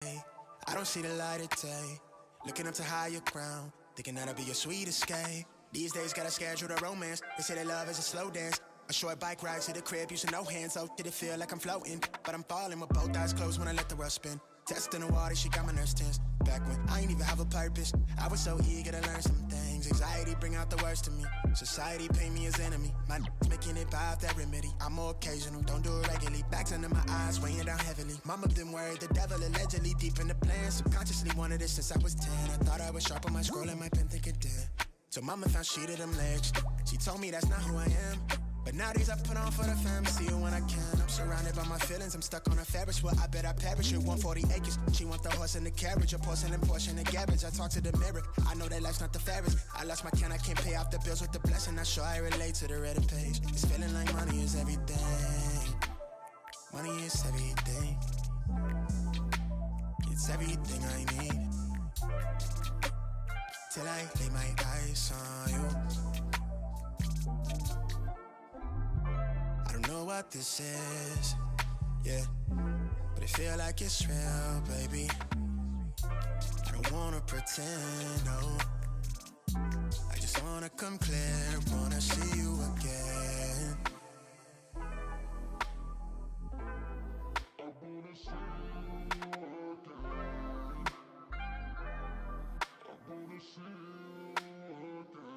I don't see the light of day. Looking up to higher ground, thinking that'll be your sweet escape. These days gotta schedule the romance. They say that love is a slow dance. A short bike ride to the crib, using no hands. Oh, did it feel like I'm floating? But I'm falling with both eyes closed when I let the world spin. Testing the water, she got my nerves tense. Back when I ain't even have a purpose, I was so eager to learn some things. Anxiety bring out the worst in me. Society paint me as enemy. My making it buy off that remedy. I'm more occasional, don't do it regularly. Backs under my eyes, weighing down heavily. Mama been worried, the devil allegedly deep in the plan. Subconsciously wanted it since I was 10. I thought I was sharp on my scroll and my pen think it did. So mama found she to them legs. She told me that's not who I am. But nowadays I put on for the fam, see you when I can. I'm surrounded by my feelings, I'm stuck on a Ferris wheel. I bet I perish with 140 acres. She want the horse and the carriage, a porcelain portion of garbage. I talk to the mirror, I know that life's not the fairest. I lost my can, I can't pay off the bills with the blessing. I sure I relate to the Reddit page. It's feeling like money is everything. Money is everything. It's everything I need. Till I lay my eyes on you. I don't know what this is, yeah, but it feel like it's real, baby. I don't wanna pretend, no. I just wanna come clear, wanna see you again. I wanna see you again. I wanna see you again.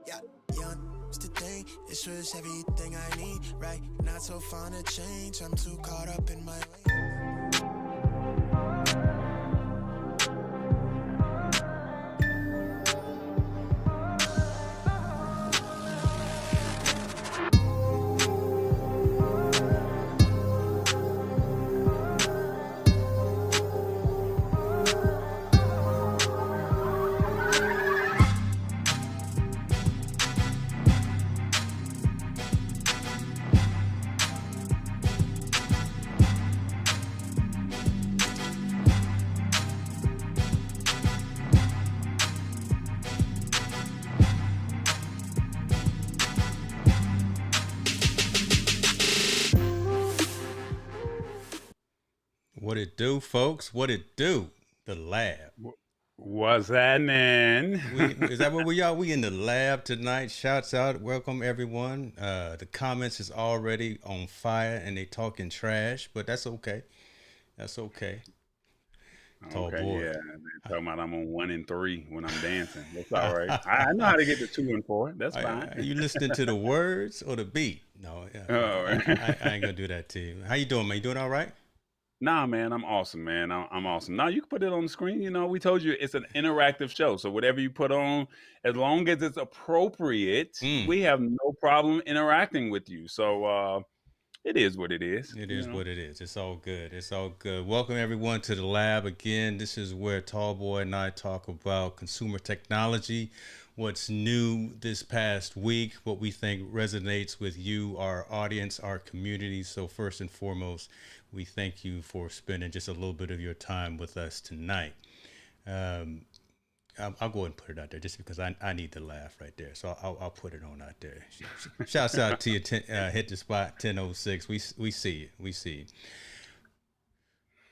Yeah, young. It's the thing, this was everything I need, right? Not so fun to change, I'm too caught up in my way. What it do, folks? What it do? The lab. What's happening? Is that where we are? We in the lab tonight. Shouts out. Welcome, everyone. The comments is already on fire, and they talking trash, but that's okay. That's okay. Tall Okay, boy. yeah. They're talking about I'm on 1 and 3 when I'm dancing. That's all right. I know how to get to 2 and 4. That's fine. Are you listening to the words or the beat? No, Oh. I ain't gonna do that to you. How you doing, man? You doing all right? Nah, man, I'm awesome, man. I'm awesome. Now you can put it on the screen. You know, we told you it's an interactive show. So whatever you put on, as long as it's appropriate, we have no problem interacting with you. So it is what it is. It is what it is. It's all good. It's all good. Welcome everyone to the lab again. This is where Tallboy and I talk about consumer technology, what's new this past week, what we think resonates with you, our audience, our community. So first and foremost, we thank you for spending just a little bit of your time with us tonight. I'll go ahead and put it out there just because I need the laugh right there. So I'll put it on out there. Shouts out to you, hit the spot 1006. We see it. We see it.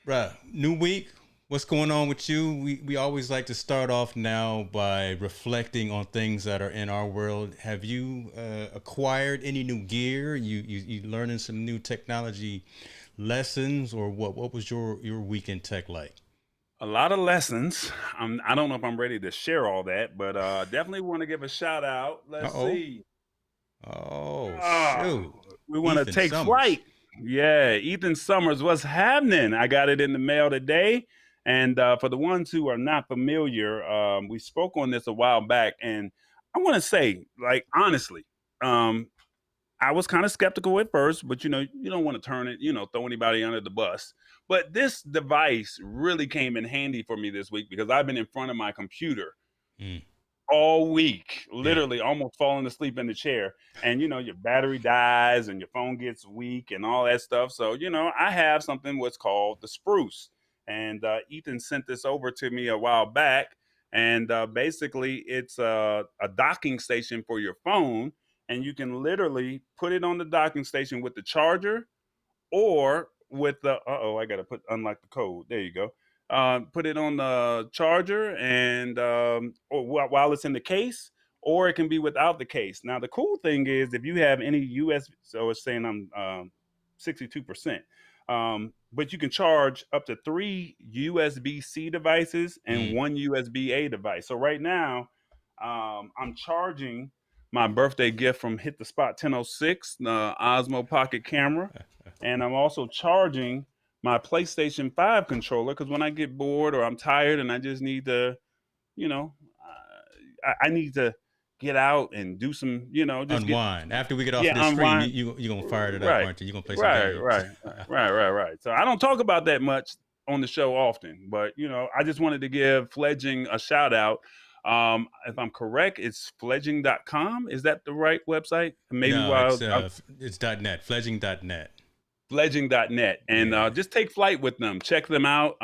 Bruh, new week. What's going on with you? We always like to start off now by reflecting on things that are in our world. Have you acquired any new gear? You learning some new technology lessons, or what was your week in tech like? A lot of lessons. I don't know if I'm ready to share all that, but definitely want to give a shout out. Let's see. Shoot. We want to take flight. Yeah, Ethan Summers, what's happening? I got it in the mail today. And for the ones who are not familiar, we spoke on this a while back. And I want to say, like, honestly, I was kind of skeptical at first, but you don't want to turn it, throw anybody under the bus. But this device really came in handy for me this week because I've been in front of my computer all week, literally almost falling asleep in the chair. And, your battery dies and your phone gets weak and all that stuff. So, I have something what's called the Spruce. And Ethan sent this over to me a while back. And basically, it's a docking station for your phone. And you can literally put it on the docking station with the charger or with the I gotta unlock the code. There you go. Put it on the charger and or while it's in the case, or it can be without the case. Now the cool thing is if you have any USB, so it's saying I'm 62%. But you can charge up to 3 USB-C devices and 1 USB-A device. So right now, I'm charging my birthday gift from Hit the Spot 1006, the Osmo Pocket camera, and I'm also charging my PlayStation 5 controller because when I get bored or I'm tired and I just need to, you know, I need to get out and do some, just unwind. After we get off of this stream, unwind. you gonna fire it up, aren't you? You gonna play some Right, games. right. So I don't talk about that much on the show often, but I just wanted to give Fledging a shout out. If I'm correct, it's fledging.com. Is that the right website? Maybe No, while it's .net, fledging.net. Fledging.net. And just take flight with them. Check them out.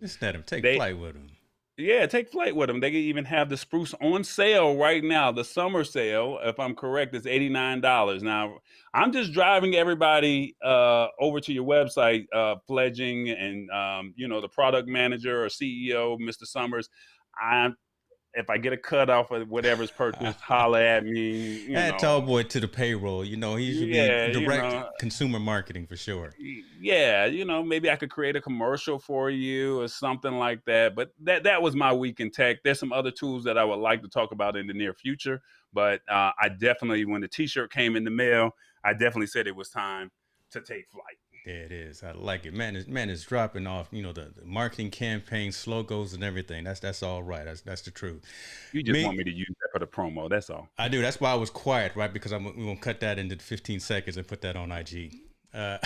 Just let them take flight with them. Yeah, take flight with them. They can even have the spruce on sale right now. The summer sale, if I'm correct, is $89. Now, I'm just driving everybody over to your website, Fledging, and the product manager or CEO, Mr. Summers. If I get a cut off of whatever's purchased, holler at me. Add Tallboy to the payroll. He should be direct consumer marketing for sure. Yeah, maybe I could create a commercial for you or something like that. But that was my week in tech. There's some other tools that I would like to talk about in the near future. But I definitely, when the T-shirt came in the mail, I definitely said it was time to take flight. There it is. I like it. Man is dropping off, the marketing campaign slogos and everything. That's all right. That's the truth. You just want me to use that for the promo. That's all. I do. That's why I was quiet, right? Because we're going to cut that into 15 seconds and put that on IG. As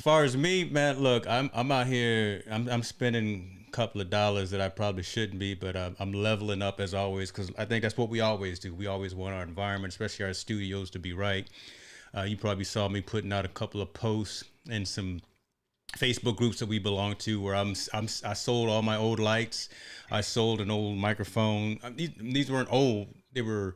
far as me, man, look, I'm out here. I'm spending a couple of dollars that I probably shouldn't be, but I'm leveling up as always because I think that's what we always do. We always want our environment, especially our studios, to be right. You probably saw me putting out a couple of posts in some Facebook groups that we belong to where I sold all my old lights. I sold an old microphone. These weren't old. They were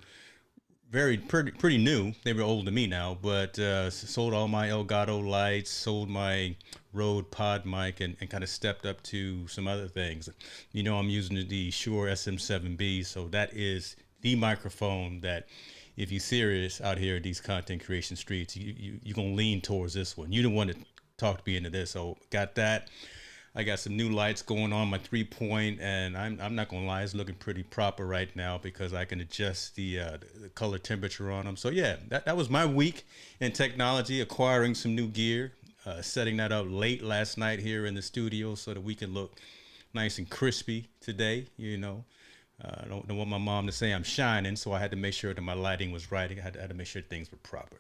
pretty new. They were old to me now, but sold all my Elgato lights, sold my Rode pod mic, and kind of stepped up to some other things. I'm using the Shure SM7B, so that is the microphone that, if you're serious out here in these content creation streets, you're going to lean towards this one. You don't want to talk to me into this. So got that. I got some new lights going on, my 3-point, and I'm not going to lie, it's looking pretty proper right now because I can adjust the color temperature on them. So yeah, that was my week in technology, acquiring some new gear, setting that up late last night here in the studio so that we can look nice and crispy today, I don't want my mom to say I'm shining, so I had to make sure that my lighting was right. I had to make sure things were proper.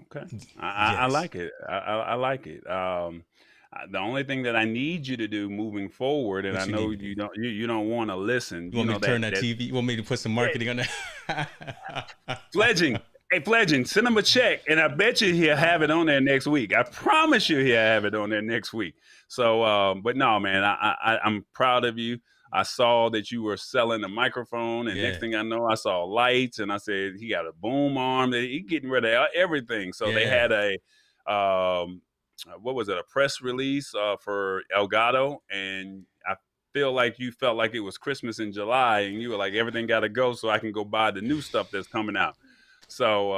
Okay, I like it. I like it. The only thing that I need you to do moving forward, and I know you don't want to listen. You want me to turn that TV? You want me to put some marketing on that? Fledging. Hey, Fledging, send him a check, and I bet you he'll have it on there next week. I promise you he'll have it on there next week. So, but no, man, I'm proud of you. I saw that you were selling a microphone, and next thing I know, I saw lights, and I said, he got a boom arm. He's getting rid of everything. So they had a, a press release for Elgato, and I feel like you felt like it was Christmas in July, and you were like, everything got to go so I can go buy the new stuff that's coming out. So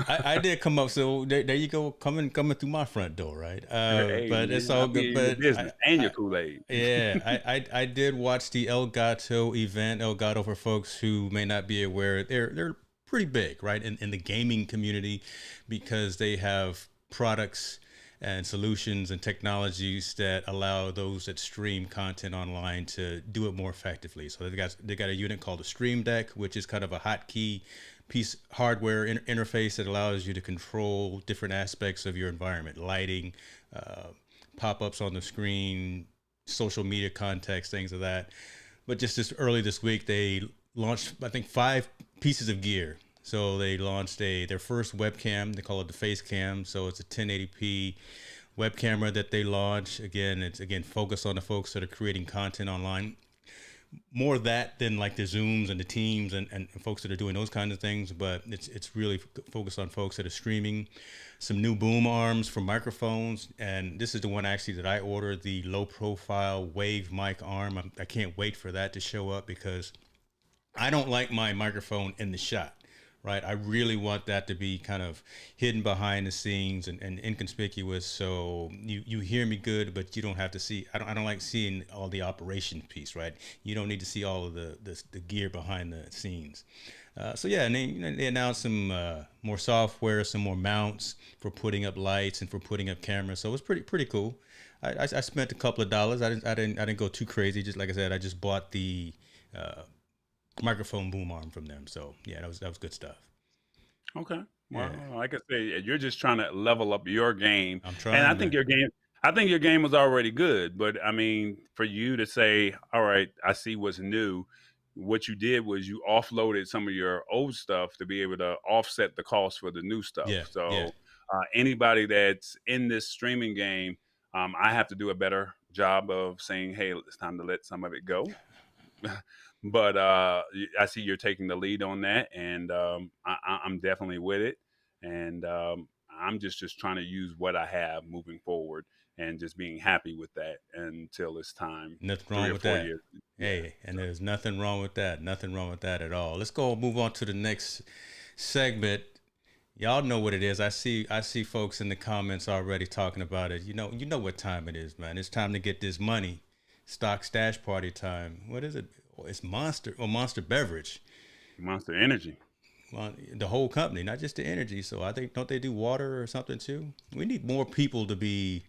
I did come up. So there you go, coming through my front door, right? Hey, but it's all good. But and your Kool-Aid. Yeah, I did watch the Elgato event. Elgato, for folks who may not be aware, they're pretty big, right, in the gaming community because they have products and solutions and technologies that allow those that stream content online to do it more effectively. So they got a unit called the Stream Deck, which is kind of a hotkey piece hardware interface that allows you to control different aspects of your environment, lighting, pop-ups on the screen, social media context, things of that. But just early this week, they launched, I think, 5 pieces of gear. So they launched their first webcam. They call it the Face Cam. So it's a 1080p web camera that they launched. It's focused on the folks that are creating content online. more that than like the Zooms and the Teams and folks that are doing those kinds of things. But it's really focused on folks that are streaming. Some new boom arms for microphones, and this is the one actually that I ordered, the low profile wave mic arm. I can't wait for that to show up because I don't like my microphone in the shot. Right, I really want that to be kind of hidden behind the scenes and inconspicuous, so you hear me good, but you don't have to see. I don't like seeing all the operation piece. Right, you don't need to see all of the gear behind the scenes. So yeah, and they announced some more software, some more mounts for putting up lights and for putting up cameras. So it was pretty cool. I spent a couple of dollars. I didn't go too crazy. Just like I said, I just bought the microphone boom arm from them. So yeah, that was good stuff. Okay. Well, Yeah, like I say, you're just trying to level up your game, I'm and I trying, think man. your game. I think your game was already good, but I mean, for you to say, "All right, I see what's new," what you did was you offloaded some of your old stuff to be able to offset the cost for the new stuff. Yeah, yeah. So, anybody that's in this streaming game, I have to do a better job of saying, "Hey, it's time to let some of it go." But I see you're taking the lead on that, and I'm definitely with it. And I'm just trying to use what I have moving forward, and just being happy with that until it's time, Nothing three wrong or with four that. years. Yeah. Hey, and So there's nothing wrong with that. Nothing wrong with that at all. Let's go move on to the next segment. Y'all know what it is. I see folks in the comments already talking about it. You know what time it is, man. It's time to get this money. Stock stash party time. What is it? Oh, it's Monster Beverage. Monster Energy. Well, the whole company, not just the energy. So I think, don't they do water or something too? We need more people to be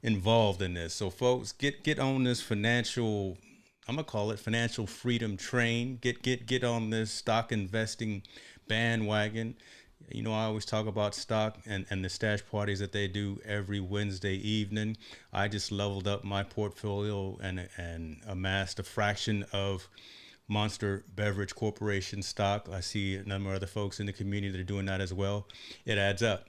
involved in this. So folks, get on this financial, I'm gonna call it financial freedom train. Get on this stock investing bandwagon. I always talk about stock and the stash parties that they do every Wednesday evening. I just leveled up my portfolio and amassed a fraction of Monster Beverage Corporation stock. I see a number of other folks in the community that are doing that as well. It adds up,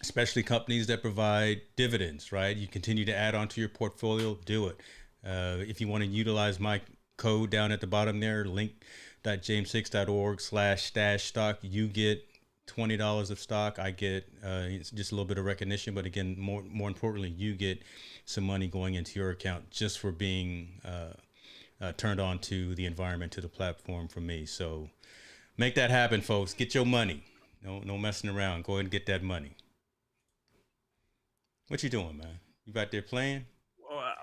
especially companies that provide dividends, right? You continue to add onto your portfolio, do it. If you want to utilize my code down at the bottom there, link.jameshicks.org/stash stock, you get $20 of stock. I get just a little bit of recognition, but again, more importantly, you get some money going into your account just for being turned on to the environment, to the platform from me. So make that happen, folks. Get your money. No messing around. Go ahead and get that money. What you doing, man? You out there playing?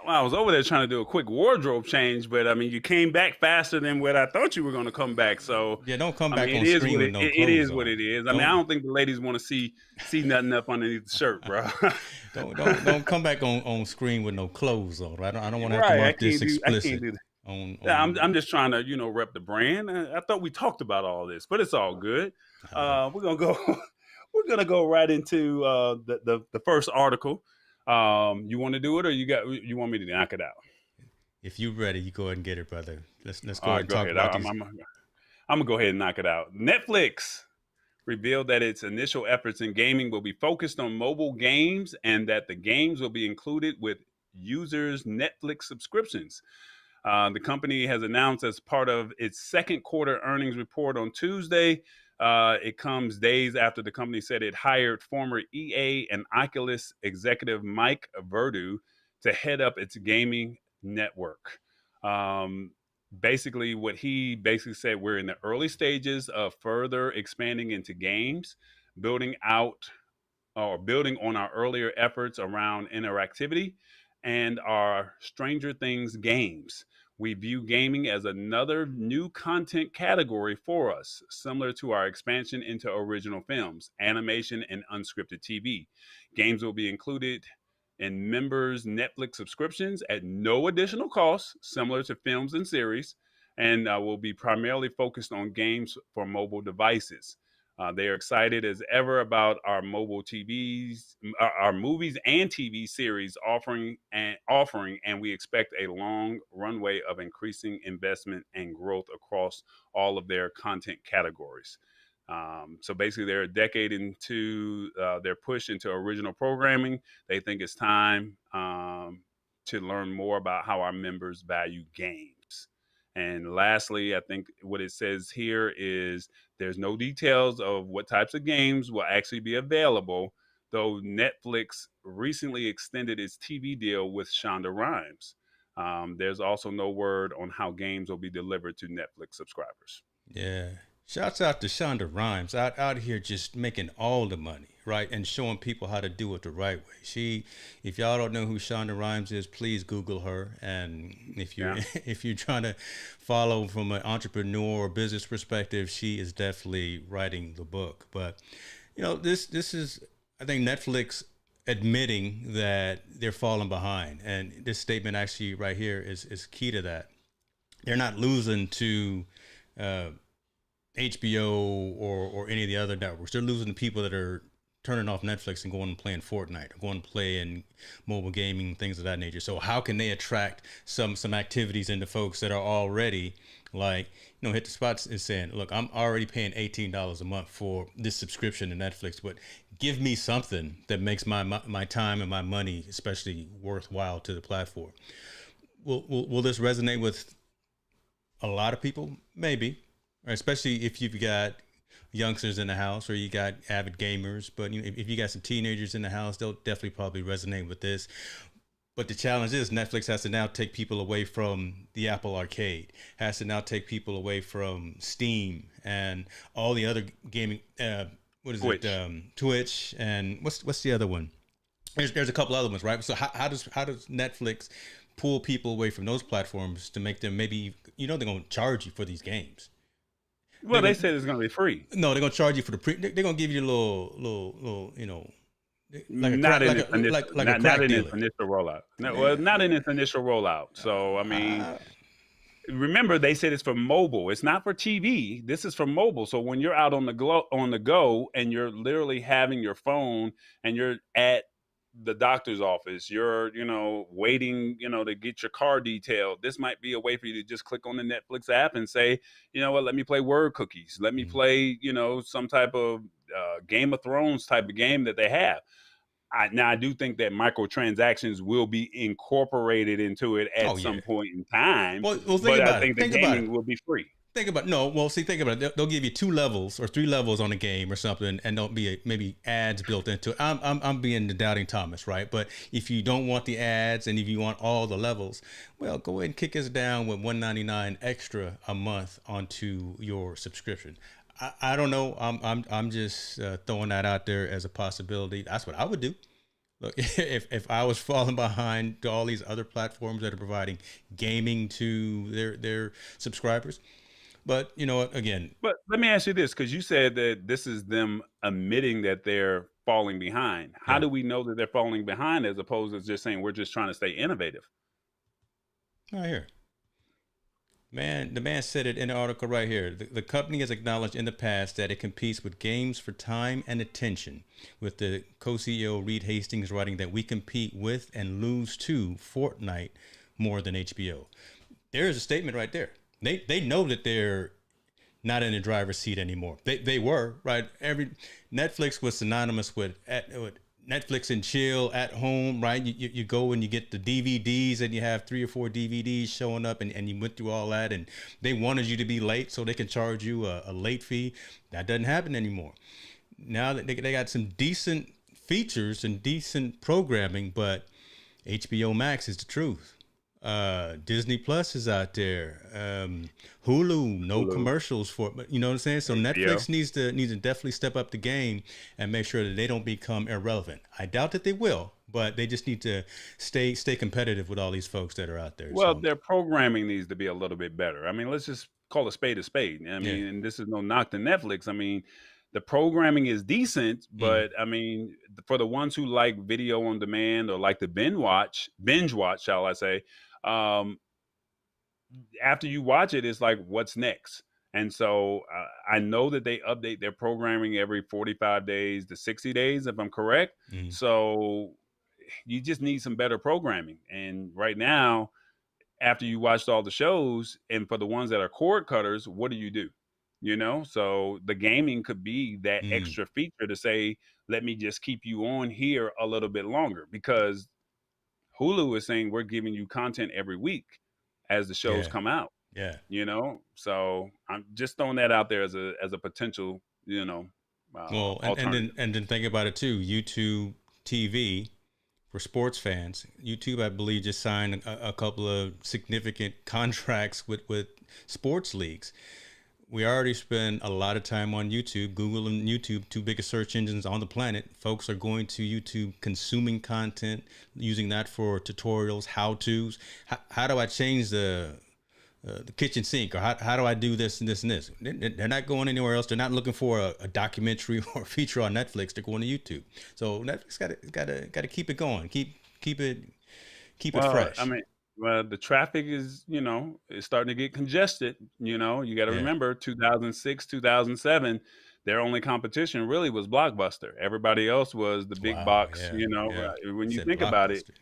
Well, I was over there trying to do a quick wardrobe change, but I mean, you came back faster than what I thought you were going to come back. So, Yeah, don't come I back mean, on screen with no it clothes is what on. it is. I mean, I Don't don't think the ladies want to see nothing up underneath the shirt, bro. don't come back on screen with no clothes on. I don't want to have to Right? mark this I can't explicit do that. Yeah, on. I'm just trying to rep the brand. I thought we talked about all this, but it's all good. We're gonna go. We're gonna go right into the first article. You want to do it, or you want me to knock it out? If you ready, you go ahead and get it, brother. Let's go All ahead right, and go talk ahead. about these. I'm gonna go ahead and knock it out. Netflix revealed that its initial efforts in gaming will be focused on mobile games, and that the games will be included with users' Netflix subscriptions. The company has announced as part of its second quarter earnings report on Tuesday. It comes days after the company said it hired former EA and Oculus executive Mike Verdu to head up its gaming network. Um, Basically, what he basically said, we're in the early stages of further expanding into games, building out or building on our earlier efforts around interactivity and our Stranger Things games. We view gaming as another new content category for us, similar to our expansion into original films, animation, and unscripted TV. Games will be included in members' Netflix subscriptions at no additional cost, similar to films and series, and will be primarily focused on games for mobile devices. They are excited as ever about our mobile TVs, our movies and TV series offering, and we expect a long runway of increasing investment and growth across all of their content categories. So basically, they're a decade into their push into original programming. They think it's time to learn more about how our members value games. And lastly, I think what it says here is there's no details of what types of games will actually be available, though Netflix recently extended its TV deal with Shonda Rhimes. There's also no word on how games will be delivered to Netflix subscribers. Yeah. Shouts out to Shonda Rhimes out here just making all the money, right? And showing people how to do it the right way. If y'all don't know who Shonda Rhimes is, please Google her. And if you're Yeah. if you're trying to follow from an entrepreneur or business perspective, she is definitely writing the book. But this is, I think, Netflix admitting that they're falling behind. And this statement actually right here is key to that. They're not losing to HBO or any of the other networks. They're losing to people that are turning off Netflix and going and playing Fortnite or going to play in mobile gaming, things of that nature. So how can they attract some activities into folks that are already like, Hit the Spots is saying, look, I'm already paying $18 a month for this subscription to Netflix, but give me something that makes my time and my money especially worthwhile to the platform. Will this resonate with a lot of people? Maybe. Especially if you've got youngsters in the house or you got avid gamers. But if you got some teenagers in the house, they'll definitely probably resonate with this. But the challenge is Netflix has to now take people away from the Apple Arcade, has to now take people away from Steam and all the other gaming. Twitch. Twitch, and what's the other one? There's a couple other ones, right? So how does Netflix pull people away from those platforms to make them maybe they're going to charge you for these games? Well, they said it's going to be free. No, they're going to charge you for the they're going to give you a little like a not crack, in its initial, like a not crack in dealer. its initial rollout. No, well, not in its initial rollout. So I mean, remember they said it's for mobile. It's not for TV. This is for mobile. So when you're out on the go and you're literally having your phone and you're at the doctor's office, you're waiting to get your car detailed, this might be a way for you to just click on the Netflix app and say, you know what, let me play word cookies, let me play some type of Game of Thrones type of game that they have. I do think that microtransactions will be incorporated into it at some point in time. Well, but I think the gaming will be free. Think about think about it. They'll give you 2 levels or 3 levels on a game or something, and there'll be maybe ads built into it. I'm being the doubting Thomas, right? But if you don't want the ads and if you want all the levels, well, go ahead and kick us down with $1.99 extra a month onto your subscription. I don't know. I'm just throwing that out there as a possibility. That's what I would do. Look, if I was falling behind to all these other platforms that are providing gaming to their subscribers. But you know what? Again, but let me ask you this, because you said that this is them admitting that they're falling behind. How do we know that they're falling behind as opposed to just saying we're just trying to stay innovative? Right here. The man said it in the article right here. The company has acknowledged in the past that it competes with games for time and attention, with the co-CEO Reed Hastings writing that we compete with and lose to Fortnite more than HBO. There is a statement right there. They know that they're not in the driver's seat anymore. They were, right? Netflix was synonymous with Netflix and chill at home, right? You go and you get the DVDs and you have 3 or 4 DVDs showing up and you went through all that and they wanted you to be late so they can charge you a late fee. That doesn't happen anymore. Now that they got some decent features and decent programming, but HBO Max is the truth. Disney Plus is out there. Hulu, no commercials for it, but you know what I'm saying? So Netflix needs to definitely step up the game and make sure that they don't become irrelevant. I doubt that they will, but they just need to stay competitive with all these folks that are out there. Well, their programming needs to be a little bit better. I mean, let's just call a spade a spade. I mean, and this is no knock to Netflix. I mean, the programming is decent, but I mean, for the ones who like video on demand or like to binge watch, shall I say, after you watch it, it's like, what's next? And so I know that they update their programming every 45 days to 60 days, if I'm correct. So you just need some better programming. And right now, after you watched all the shows, and for the ones that are cord cutters, what do? So the gaming could be that extra feature to say, let me just keep you on here a little bit longer, because Hulu is saying we're giving you content every week as the shows come out. Yeah. So I'm just throwing that out there as a potential, Well, alternative. and then think about it too. YouTube TV for sports fans. YouTube, I believe, just signed a couple of significant contracts with sports leagues. We already spend a lot of time on YouTube. Google and YouTube, two biggest search engines on the planet. Folks are going to YouTube, consuming content, using that for tutorials, how-tos. How do I change the kitchen sink, or how do I do this and this and this? They're not going anywhere else. They're not looking for a documentary or a feature on Netflix. They're going to YouTube. So Netflix got to keep it going. Keep it Well, I fresh. mean, well, the traffic is starting to get congested. You got to Yeah. remember 2006, 2007, their only competition really was Blockbuster. Everybody else was the big Wow. box, Yeah. Yeah. when You you said think about it. Blockbuster.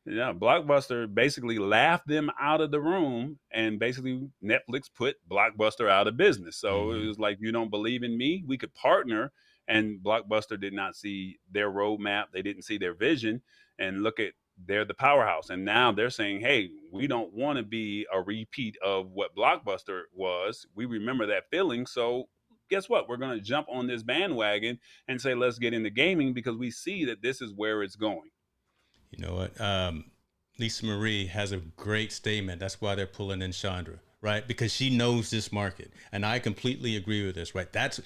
Yeah, Blockbuster basically laughed them out of the room, and basically Netflix put Blockbuster out of business. So it Mm-hmm. was like, you don't believe in me? We could partner. And Blockbuster did not see their roadmap. They didn't see their vision. And look at, they're the powerhouse. And now they're saying, hey, we don't want to be a repeat of what Blockbuster was. We remember that feeling. So guess what? We're going to jump on this bandwagon and say, let's get into gaming because we see that this is where it's going. You know what? Lisa Marie has a great statement. That's why they're pulling in Chandra, right? Because she knows this market, and I completely agree with this, right? That's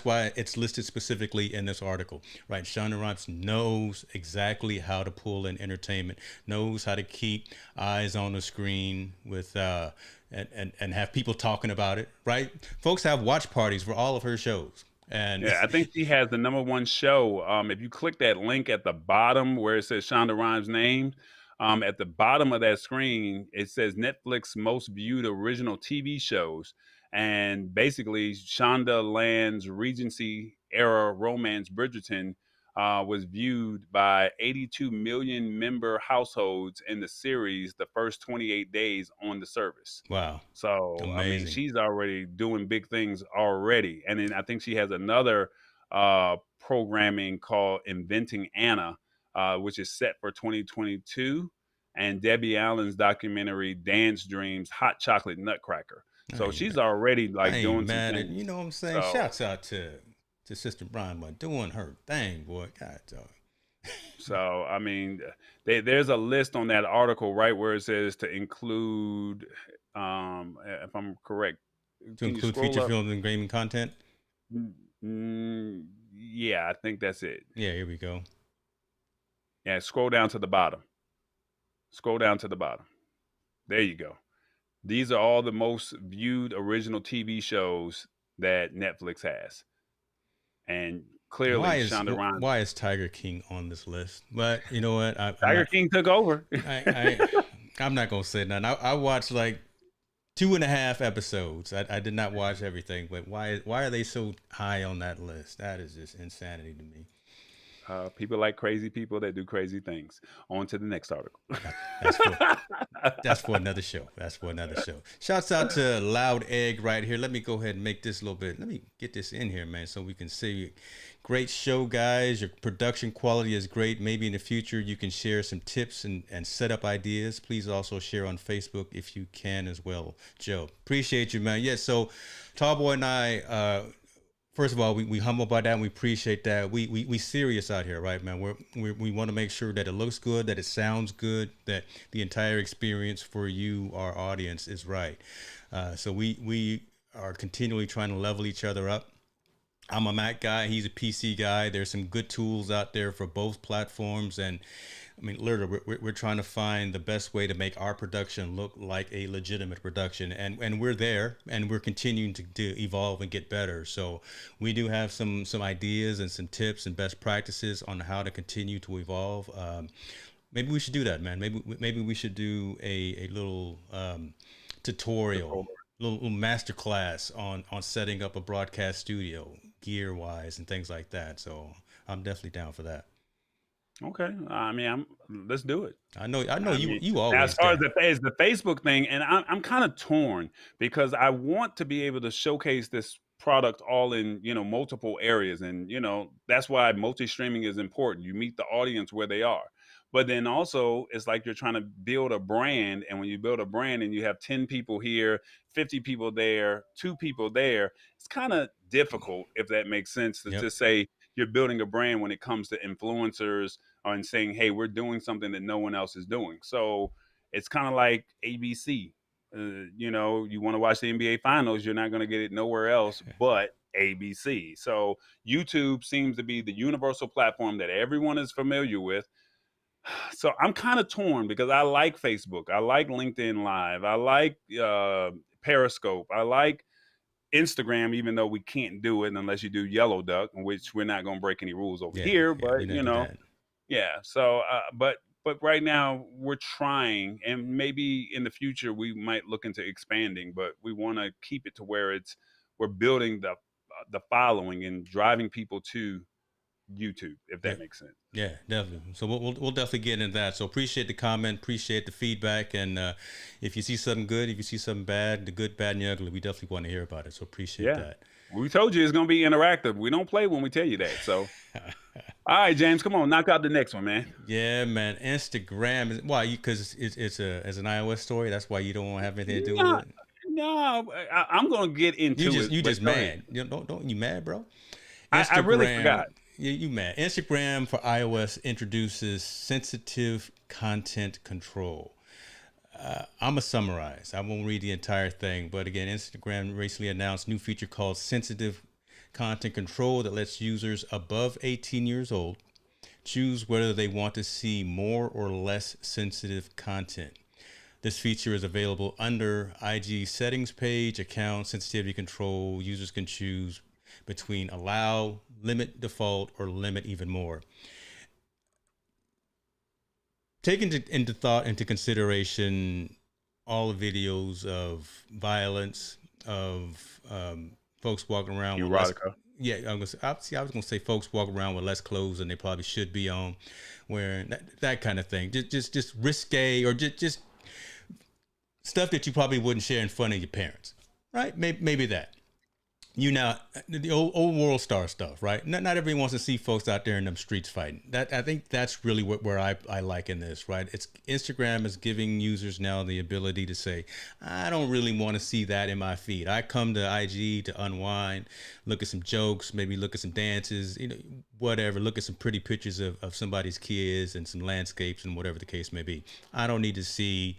why it's listed specifically in this article, right? Chandra Rhimes knows exactly how to pull in entertainment, knows how to keep eyes on the screen with and have people talking about it, right? Folks have watch parties for all of her shows. And Yeah, I think she has the number one show. If you click that link at the bottom where it says Shonda Rhimes' name, at the bottom of that screen, it says Netflix most viewed original TV shows. And basically, Shonda Land's Regency era romance Bridgerton was viewed by 82 million member households in the series the first 28 days on the service. wow, So, I mean, amazing. she's already doing big things already. And then I think she has another programming called Inventing Anna, which is set for 2022, and Debbie Allen's documentary Dance Dreams Hot Chocolate Nutcracker. I So ain't she's mad. already I like ain't doing some mad at things. you know what I'm saying. So Shouts out to Sister Brian doing her thing, boy. God dog. so I mean, there's a list on that article right where it says to include if I'm correct. To Can you include scroll feature up? films and gaming content. Yeah, I think that's it. Yeah, here we go. Yeah, scroll down to the bottom. Scroll down to the bottom. There you go. These are all the most viewed original TV shows that Netflix has. And clearly, Shonda Rhimes. Why is Tiger King on this list? But you know what? I'm Tiger not. King took over. I I'm not gonna say nothing. I watched like 2.5 episodes. I did not watch everything, but why are they so high on that list? That is just insanity to me. People like crazy people that do crazy things. On to the next article. That's for another show. That's for another show. Shouts out to Loud Egg right here. Let me go ahead and make this a little bit. Let me get this in here, man, so we can see. Great show, guys. Your production quality is great. Maybe in the future you can share some tips and setup ideas. Please also share on Facebook if you can as well, Joe. Appreciate you, man. Yeah, so Tallboy and I, first of all, we humble by that and we appreciate that. We serious out here, right, man? We want to make sure that it looks good, that it sounds good, that the entire experience for you, our audience, is right. So we are continually trying to level each other up. I'm a Mac guy. He's a PC guy. There's some good tools out there for both platforms. And I mean, literally, we're trying to find the best way to make our production look like a legitimate production. And we're there and we're continuing to evolve and get better. So we do have some ideas and some tips and best practices on how to continue to evolve. Maybe we should do that, man. Maybe we should do a little tutorial, little master class on setting up a broadcast studio, gear wise, and things like that. So I'm definitely down for that. Okay, I mean, let's do it. I know I mean, you as always far as down. the Facebook thing, and I'm kind of torn because I want to be able to showcase this product all in multiple areas, and that's why multi streaming is important. You meet the audience where they are, But then also, it's like you're trying to build a brand. And when you build a brand and you have 10 people here, 50 people there, 2 people there, it's kind of difficult, if that makes sense, to Yep. just say you're building a brand when it comes to influencers and saying, hey, we're doing something that no one else is doing. So it's kind of like ABC. You want to watch the NBA finals, you're not going to get it nowhere else but ABC. So YouTube seems to be the universal platform that everyone is familiar with. So I'm kind of torn because I like Facebook, I like LinkedIn Live, I like Periscope, I like Instagram, even though we can't do it unless you do Yellow Duck, which we're not going to break any rules over here. Yeah, But we don't do that. yeah. So, but right now we're trying, and maybe in the future we might look into expanding. But we want to keep it to where we're building the following and driving people to YouTube, if that makes sense. Yeah, definitely. So we'll definitely get into that. So appreciate the comment, appreciate the feedback, and if you see something good, if you see something bad, the good, bad, and the ugly, we definitely want to hear about it. So appreciate that. We told you it's going to be interactive. We don't play when we tell you that. So, all right, James, come on, knock out the next one, man. Yeah, man. Instagram is why because it's an iOS story. That's why you don't want to have anything to do with it. No, I'm going to get into it. You just mad. Don't you mad, bro? I really forgot. You mad. Instagram for iOS introduces sensitive content control. I'm going to summarize. I won't read the entire thing. But again, Instagram recently announced a new feature called sensitive content control that lets users above 18 years old choose whether they want to see more or less sensitive content. This feature is available under IG settings page, account sensitivity control. Users can choose between allow, limit default, or limit even more. Take into consideration all the videos of violence, of folks walking around with less, I was going to say folks walking around with less clothes than they probably should be on, wearing that kind of thing. Just risque, or just stuff that you probably wouldn't share in front of your parents, right? Maybe that. The old world star stuff, right? Not everyone wants to see folks out there in them streets fighting. I think that's really where I like in this, right? It's Instagram is giving users now the ability to say, I don't really want to see that in my feed. I come to IG to unwind, look at some jokes, maybe look at some dances, whatever, look at some pretty pictures of somebody's kids and some landscapes and whatever the case may be. I don't need to see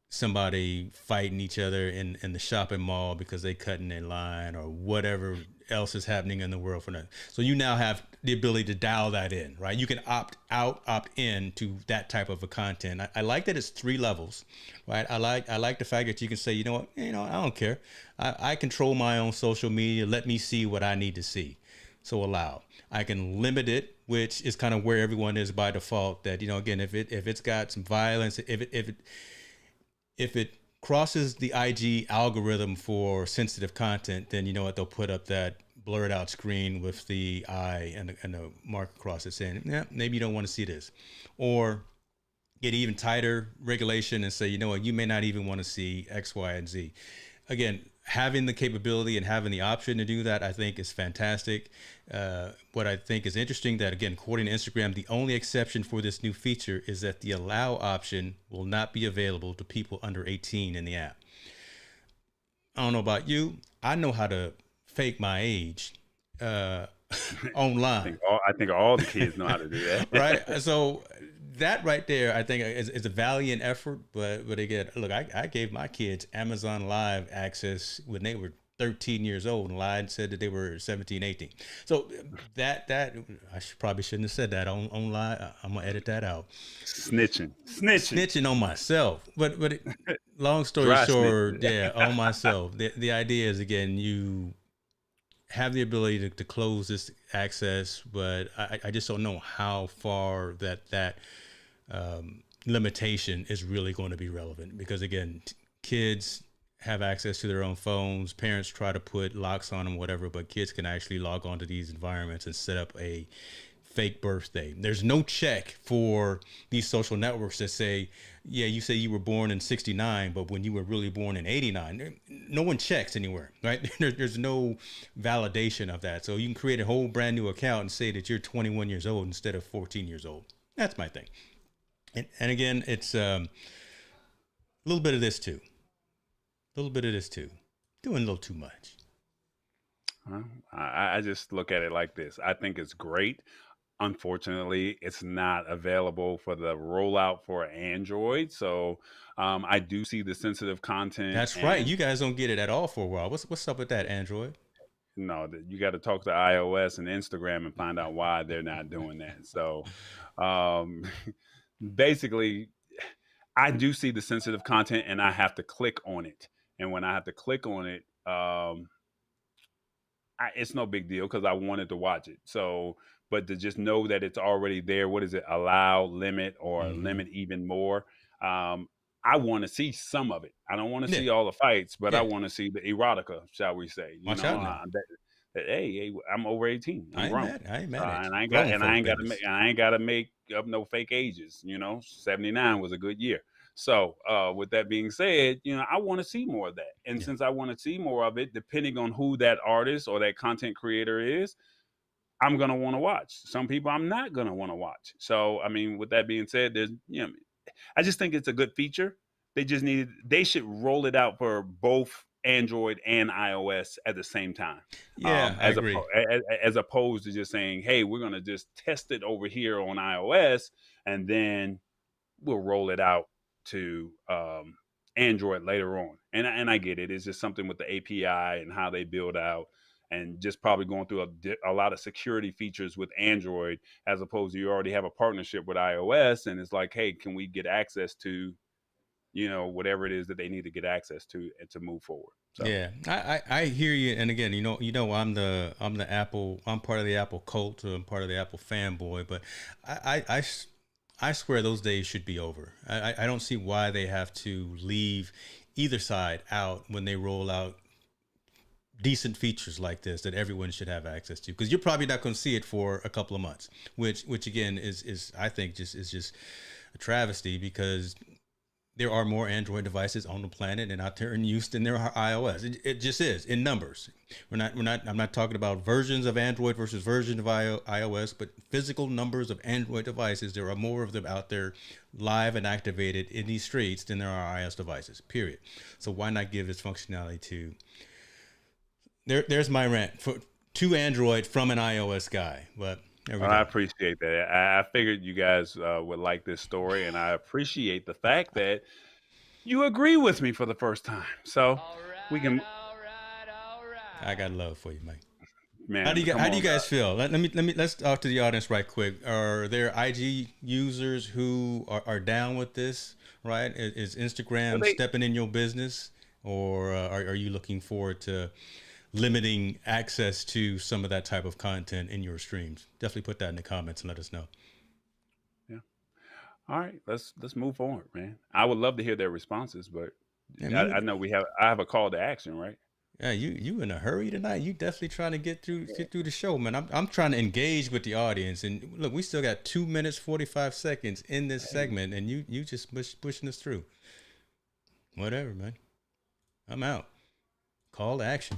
somebody fighting each other in the shopping mall because they cut in their line or whatever else is happening in the world for that. So you now have the ability to dial that in, right? You can opt out, opt in to that type of a content. I like that it's 3 levels, right? I like the fact that you can say, you know what, I don't care. I control my own social media. Let me see what I need to see. So allow. I can limit it, which is kind of where everyone is by default. That again, if it's got some violence, if it crosses the IG algorithm for sensitive content, then you know what, they'll put up that blurred out screen with the eye and the mark across it saying, yeah, maybe you don't want to see this. Or get even tighter regulation and say, you know what, you may not even want to see X, Y, and Z. Again, having the capability and having the option to do that, I think is fantastic. What I think is interesting that, again, according to Instagram, the only exception for this new feature is that the allow option will not be available to people under 18 in the app. I don't know about you. I know how to fake my age online. I think all the kids know how to do that. Right? So that right there, I think is a valiant effort. But again, look, I gave my kids Amazon Live access when they were 13 years old and lied and said that they were 17, 18. So that I probably shouldn't have said that on live. I'm gonna edit that out. Snitching on myself. But long story short, yeah, on myself. The idea is, again, you have the ability to close this access, but I just don't know how far that limitation is really going to be relevant, because again, kids have access to their own phones. Parents try to put locks on them, whatever, but kids can actually log onto these environments and set up a fake birthday. There's no check for these social networks that say, yeah, you say you were born in 69, but when you were really born in 89, no one checks anywhere, right? There's no validation of that. So you can create a whole brand new account and say that you're 21 years old instead of 14 years old. That's my thing. And again, it's a little bit of this too. A little bit of this too. Doing a little too much. I just look at it like this. I think it's great. Unfortunately, it's not available for the rollout for Android. So I do see the sensitive content. That's right. And You guys don't get it at all for a while. What's up with that, Android? no, you got to talk to iOS and Instagram and find out why they're not doing that. So um, basically, I do see the sensitive content and I have to click on it. And when I have to click on it, it's no big deal because I wanted to watch it. So, but to just know that it's already there, what is it? Allow, limit, or limit even more. I want to see some of it. I don't want to see all the fights, but I want to see the erotica, shall we say? Watch out now. Hey, I'm over 18. I'm grown. I ain't mad. And I ain't got to make up no fake ages. 79 was a good year. So with that being said, I want to see more of that. And since I want to see more of it, depending on who that artist or that content creator is, I'm going to want to watch. Some people I'm not going to want to watch. So, I mean, with that being said, I just think it's a good feature. They should roll it out for both Android and iOS at the same time. Yeah, I agree. As opposed to just saying, hey, we're going to just test it over here on iOS and then we'll roll it out to Android later on. And I get it. It's just something with the API and how they build out and just probably going through a lot of security features with Android as opposed to you already have a partnership with iOS. And it's like, hey, can we get access to, whatever it is that they need to get access to and to move forward. So. Yeah, I hear you. And again, I'm the Apple, I'm part of the Apple cult, I'm part of the Apple fanboy, but I swear those days should be over. I don't see why they have to leave either side out when they roll out decent features like this that everyone should have access to, because you're probably not going to see it for a couple of months, which again is I think just a travesty, because there are more Android devices on the planet and out there in use than there are iOS. It just is in numbers. I'm not talking about versions of Android versus versions of iOS, but physical numbers of Android devices. There are more of them out there live and activated in these streets than there are iOS devices, period. So why not give this functionality to, there's my rant to Android from an iOS guy, but I appreciate that. I figured you guys would like this story, and I appreciate the fact that you agree with me for the first time. So we can. I got love for you, Mike. Man, how do you guys feel? Let's talk to the audience right quick. Are there IG users who are down with this? Right? Is Instagram stepping in your business, or are you looking forward to limiting access to some of that type of content in your streams? Definitely put that in the comments and let us know. Yeah. All right, let's move forward, man. I would love to hear their responses, but I know I have a call to action, right? Yeah, you in a hurry tonight? You definitely trying to get through the show, man. I'm trying to engage with the audience, and look, we still got 2 minutes 45 seconds in this segment, and you just pushing us through. Whatever, man. I'm out. Call to action.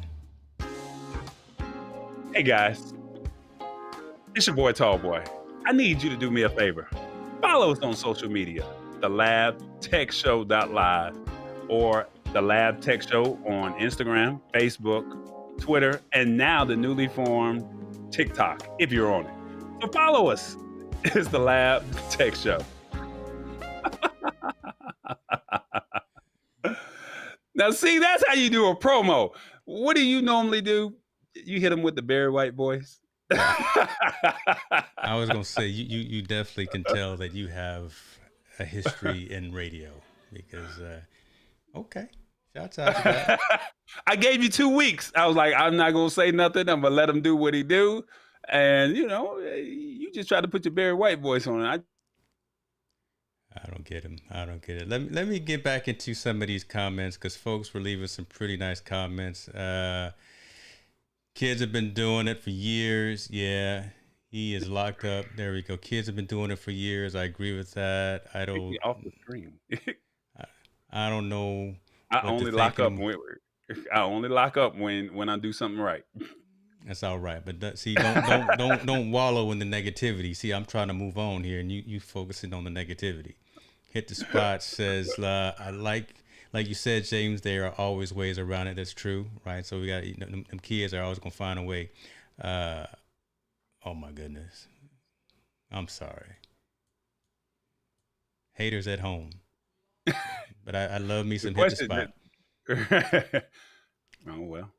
Hey guys, it's your boy Tallboy. I need you to do me a favor. Follow us on social media, thelabtechshow.live or the Lab Tech Show on Instagram, Facebook, Twitter, and now the newly formed TikTok, if you're on it. So follow us. It's the Lab Tech Show. Now see, that's how you do a promo. What do you normally do? You hit them with the Barry White voice. I was gonna say you definitely can tell that you have a history in radio, because okay, shouts out to that. I gave you 2 weeks. I was like, I'm not gonna say nothing. I'm gonna let him do what he do, and you just try to put your Barry White voice on it. I don't get him. Let me get back into some of these comments, because folks were leaving some pretty nice comments. Kids have been doing it for years. Yeah, he is locked up. There we go. Kids have been doing it for years. I agree with that. I don't. Off the screen. I don't know. I only lock up when I do something right. That's all right, but see, don't wallow in the negativity. See, I'm trying to move on here, and you focusing on the negativity. Hit the Spot says, I like you said, James, there are always ways around it. That's true, right? So we got, them kids are always going to find a way. Oh my goodness. I'm sorry. Haters at home. But I love me some Hit the Spot. Oh, well.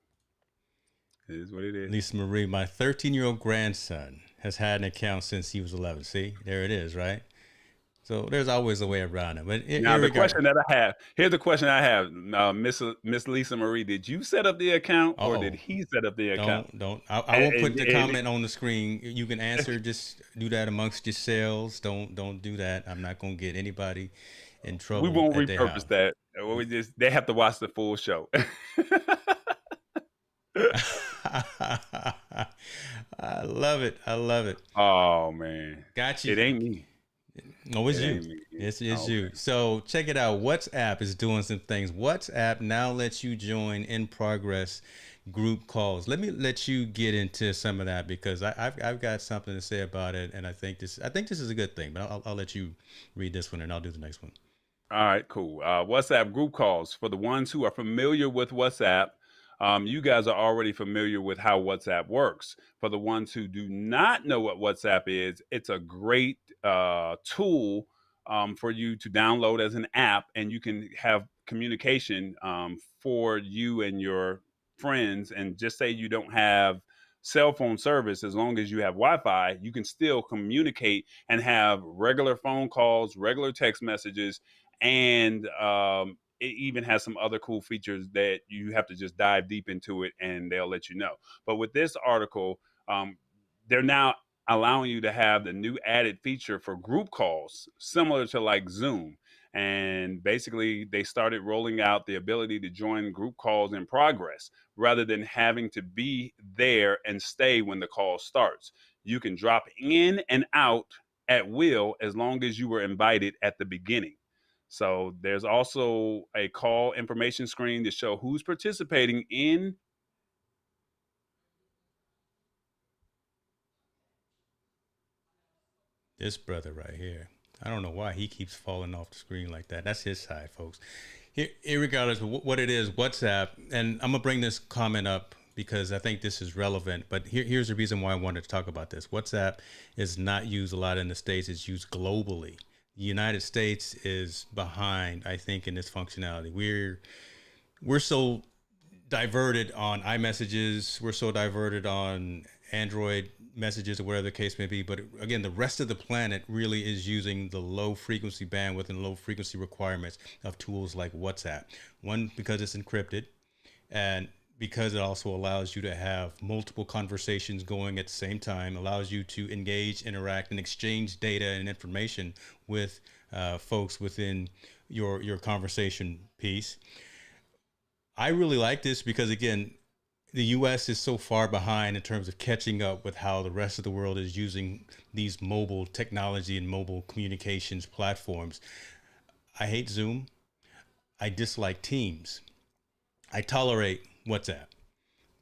It is what it is. Lisa Marie, my 13-year-old grandson has had an account since he was 11. See, there it is, right? So there's always a way around it. But now the question that I have, here's the question I have, Miss Lisa Marie, did you set up the account or did he set up the account? I won't put the comment on the screen. You can answer, just do that amongst yourselves. Don't do that. I'm not going to get anybody in trouble. We won't repurpose that. They have to watch the full show. I love it. Oh man, got you. It ain't me. No, it's you. It's you. So check it out. WhatsApp is doing some things. WhatsApp now lets you join in progress group calls. Let me let you get into some of that because I've got something to say about it, and I think this is a good thing. But I'll let you read this one, and I'll do the next one. All right, cool. WhatsApp group calls. For the ones who are familiar with WhatsApp, you guys are already familiar with how WhatsApp works. For the ones who do not know what WhatsApp is, it's a great tool for you to download as an app, and you can have communication for you and your friends. And just say you don't have cell phone service, as long as you have Wi-Fi, you can still communicate and have regular phone calls, regular text messages, and it even has some other cool features that you have to just dive deep into it and they'll let you know. But with this article, they're now allowing you to have the new added feature for group calls, similar to like Zoom. And basically, they started rolling out the ability to join group calls in progress rather than having to be there and stay when the call starts. You can drop in and out at will as long as you were invited at the beginning. So there's also a call information screen to show who's participating in. This brother right here. I don't know why he keeps falling off the screen like that. That's his side, folks. Here, regardless of what it is, WhatsApp, and I'm going to bring this comment up because I think this is relevant, but here's the reason why I wanted to talk about this. WhatsApp is not used a lot in the States. It's used globally. The United States is behind, I think, in this functionality. We're so diverted on iMessages. We're so diverted on Android messages or whatever the case may be. But again, the rest of the planet really is using the low frequency bandwidth and low frequency requirements of tools like WhatsApp. One, because it's encrypted, and because it also allows you to have multiple conversations going at the same time, allows you to engage, interact, and exchange data and information with folks within your conversation piece. I really like this because, again, the U.S. is so far behind in terms of catching up with how the rest of the world is using these mobile technology and mobile communications platforms. I hate Zoom. I dislike Teams. I tolerate WhatsApp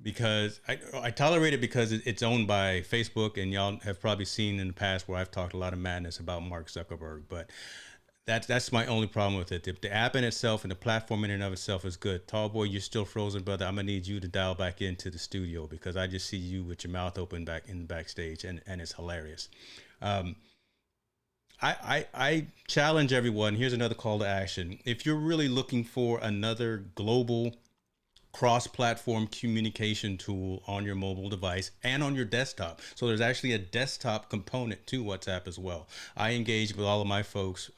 because I tolerate it because it's owned by Facebook, and y'all have probably seen in the past where I've talked a lot of madness about Mark Zuckerberg, but that's my only problem with it. The app in itself and the platform in and of itself is good. Tallboy, you're still frozen, brother. I'm gonna need you to dial back into the studio because I just see you with your mouth open back in the backstage, and it's hilarious. I challenge everyone. Here's another call to action. If you're really looking for another global cross-platform communication tool on your mobile device and on your desktop, so there's actually a desktop component to WhatsApp as well. I engage with all of my folks,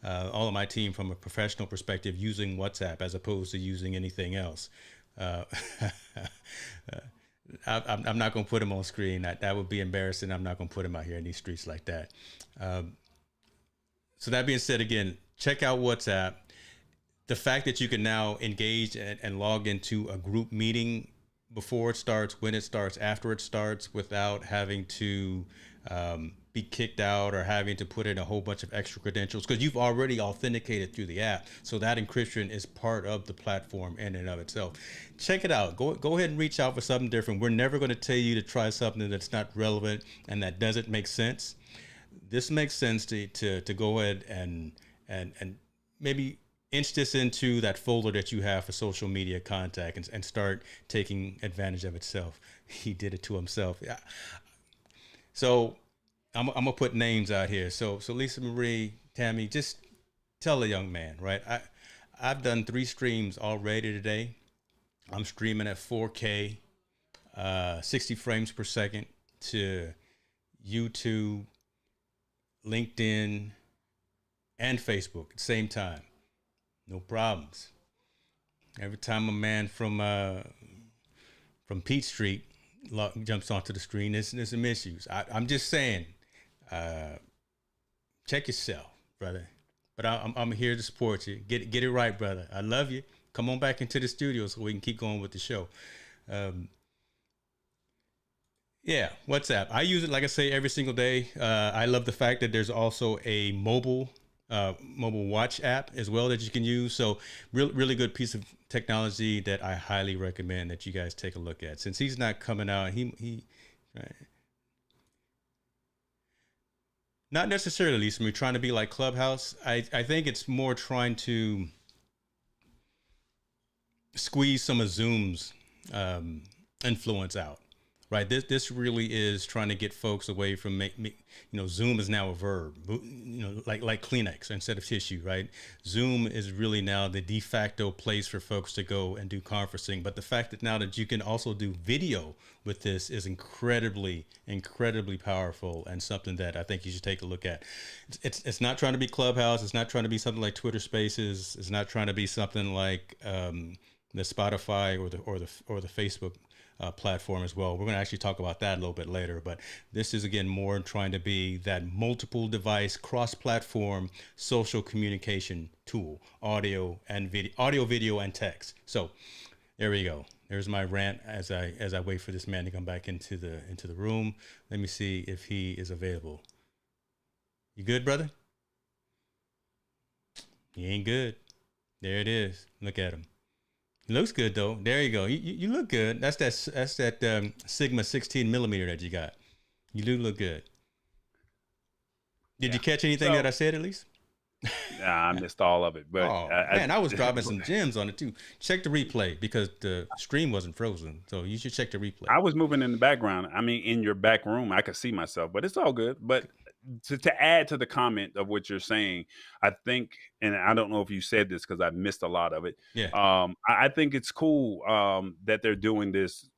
all of my team from a professional perspective using WhatsApp as opposed to using anything else. I'm not going to put him on screen. That would be embarrassing. I'm not going to put him out here in these streets like that. So that being said, again, check out WhatsApp. The fact that you can now engage and log into a group meeting before it starts, when it starts, after it starts, without having to be kicked out or having to put in a whole bunch of extra credentials, because you've already authenticated through the app. So that encryption is part of the platform in and of itself. Check it out. Go ahead and reach out for something different. We're never going to tell you to try something that's not relevant and that doesn't make sense. This makes sense to go ahead and and maybe inch this into that folder that you have for social media contact and start taking advantage of itself. He did it to himself. Yeah. So I'm gonna put names out here. So Lisa Marie, Tammy, just tell a young man, right? I've done 3 streams already today. I'm streaming at 4K, 60 frames per second to YouTube, LinkedIn, and Facebook at the same time. No problems. Every time a man from Peach Street jumps onto the screen, there's some issues. I'm just saying, check yourself, brother. But I'm here to support you. Get it right, brother. I love you. Come on back into the studio so we can keep going with the show. Yeah, WhatsApp. I use it, like I say, every single day. I love the fact that there's also a mobile watch app as well that you can use. So really good piece of technology that I highly recommend that you guys take a look at. Since he's not coming out, he right. Not necessarily, Lisa. We're trying to be like Clubhouse. I think it's more trying to squeeze some of Zoom's influence out. Right. This really is trying to get folks away from Zoom is now a verb, like Kleenex instead of tissue. Right. Zoom is really now the de facto place for folks to go and do conferencing. But the fact that now that you can also do video with this is incredibly, incredibly powerful and something that I think you should take a look at. It's not trying to be Clubhouse. It's not trying to be something like Twitter Spaces. It's not trying to be something like the Spotify or the Facebook platform as well. We're going to actually talk about that a little bit later, but this is again more trying to be that multiple device, cross-platform social communication tool, audio, video, and text. So there we go. There's my rant as I wait for this man to come back into the room. Let me see if he is available. You good, brother? He ain't good. There it is. Look at him. Looks good though. There you go. You look good. That's that Sigma 16 millimeter that you got. You do look good. Did you catch anything that I said at least? Nah, I missed all of it. But I was dropping some gems on it too. Check the replay because the stream wasn't frozen, so you should check the replay. I was moving in the background. I mean, in your back room, I could see myself, but it's all good. But to add to the comment of what you're saying, I think, and I don't know if you said this because I missed a lot of it. Yeah. I think it's cool that they're doing this